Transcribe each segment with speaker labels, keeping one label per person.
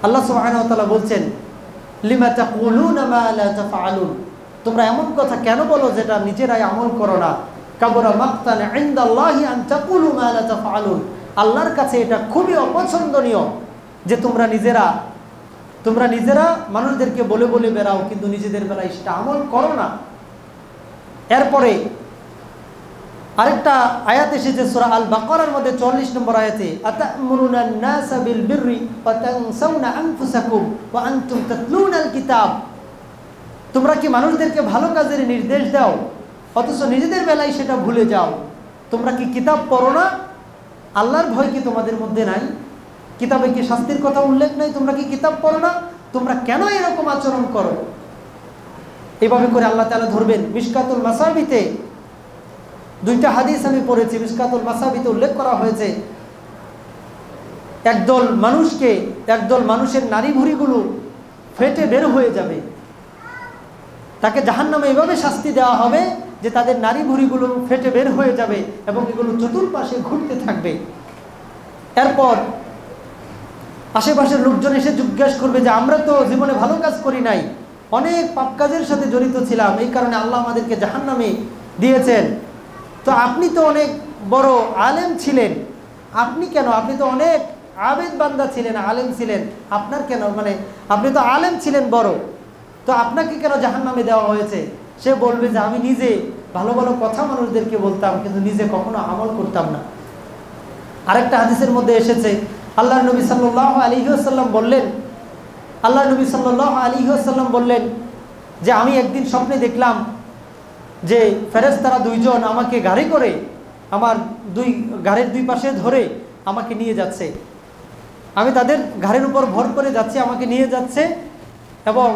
Speaker 1: আল্লাহ সুবহানাহু ওয়া তাআলা বলছেন, লিমা তাকুলুনা মা লা তাফআলুন, তোমরা এমন কথা কেন বলো যেটা নিজেরাই আমল করো না। কাবুরা মাকতান ইনদাল্লাহি আন তাকুলু মা লা তাফআলুন, আল্লাহর কাছে এটা খুবই অপছন্দনীয় যে তোমরা নিজেরা মানুষদেরকে বলে বলে বেড়াও, কিন্তু নিজেদের বেলায় সেটা আমল করো না। এরপরে আরেকটা আয়াত এসেছে সূরা আল বাকারার মধ্যে ৪০ নম্বর আয়াতে, আতা'মুরুনান নাসা বিল বিররি ওয়া তানসাউনা আনফুসাকুম ওয়া আনতুম তাতলুনাল কিতাব, তোমরা কি মানুষদেরকে ভালো কাজের নির্দেশ দাও অথচ নিজেদের বেলায় সেটা ভুলে যাও। তোমরা কি কিতাব পড়ো না? আল্লাহর ভয় কি তোমাদের মধ্যে নাই? কিতাবে কি শাস্তির কথা উল্লেখ নাই? তোমরা কি কিতাব পড়ো না? তোমরা কেন এরকম আচরণ করো? এভাবে করে আল্লাহ তাআলা ধরবেন। মিশকাতুল মাসাবিতে দুইটা হাদিস আমি পড়েছি, মিশকাতুল মাসাবিতে উল্লেখ করা হয়েছে, একদল মানুষের নারী ভুঁড়িগুলো ফেটে বের হয়ে যাবে, তাকে জাহান্নামে এভাবে শাস্তি দেওয়া হবে যে তাদের নারী ভুঁড়িগুলো ফেটে বের হয়ে যাবে এবং এগুলো চতুর্পাশে ঘুরতে থাকবে। এরপর আশেপাশের লোকজন এসে জিজ্ঞাসা করবে যে আমরা তো জীবনে ভালো কাজ করি নাই, অনেক পাপ কাজের সাথে জড়িত ছিলাম, এই কারণে আল্লাহ আমাদেরকে জাহান্নামে দিয়েছেন। তো আপনি তো অনেক বড় আলেম ছিলেন, আপনি কেন? আপনি তো অনেক আবেদ বান্দা ছিলেন, আলেম ছিলেন, আপনার কেন, মানে আপনি তো আলেম ছিলেন বড়, তো আপনাকে কেন জাহান্নামে দেওয়া হয়েছে? সে বলবে যে আমি নিজে ভালো ভালো কথা মানুষদেরকে বলতাম, কিন্তু নিজে কখনো আমল করতাম না। আরেকটা হাদিসের মধ্যে এসেছে, আল্লাহর নবী সাল্লাল্লাহু আলাইহি ওয়াসাল্লাম বললেন যে আমি একদিন স্বপ্নে দেখলাম যে ফেরেশতারা দুইজন আমাকে গাড়ি করে আমার ঘাড়ের দুই পাশে ধরে আমাকে নিয়ে যাচ্ছে, আমি তাদের ঘাড়ের উপর ভর করে যাচ্ছি, আমাকে নিয়ে যাচ্ছে, এবং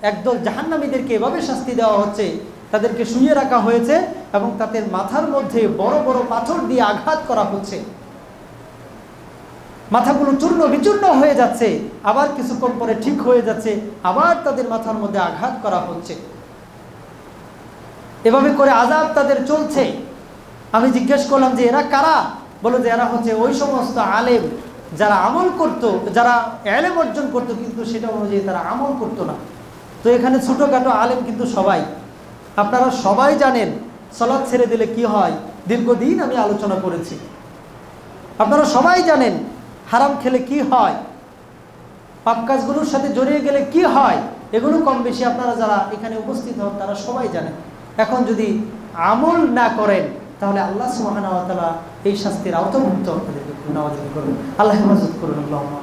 Speaker 1: একদল জাহান্নামীদেরকে এভাবে শাস্তি দেওয়া হচ্ছে, তাদেরকে শুইয়ে রাখা হয়েছে এবং তাদের মাথার মধ্যে বড় বড় পাথর দিয়ে আঘাত করা হচ্ছে, মাথাগুলো চূর্ণ বিচূর্ণ হয়ে যাচ্ছে, আবার কিছুক্ষণ পরে ঠিক হয়ে যাচ্ছে, আবার তাদের মাথার মধ্যে আঘাত করা হচ্ছে, এভাবে করে আযাব তাদের চলছে। আমি জিজ্ঞেস করলাম যে এরা কারা? বলো যে এরা হচ্ছে ওই সমস্ত আলেম যারা আমল করত, যারা ইলম অর্জন করত, কিন্তু সেটা অনুযায়ী তারা আমল করত না। তো এখানে ছোটোখাটো আলেম কিন্তু সবাই, আপনারা সবাই জানেন সালাত ছেড়ে দিলে কি হয়, দীর্ঘদিন আমি আলোচনা করেছি। আপনারা সবাই জানেন হারাম খেলে কি হয়, পাপ কাজগুলোর সাথে জড়িয়ে গেলে কি হয়, এগুলো কম বেশি আপনারা যারা এখানে উপস্থিত হন তারা সবাই জানেন। এখন যদি আমল না করেন তাহলে আল্লাহ সুবহানাহু ওয়া তাআলা এই শাস্তির আওতামুক্ত আপনাদেরকে নাওয়াজ করুন। আল্লাহ হেফাজত করুন। আল্লাহুম্মা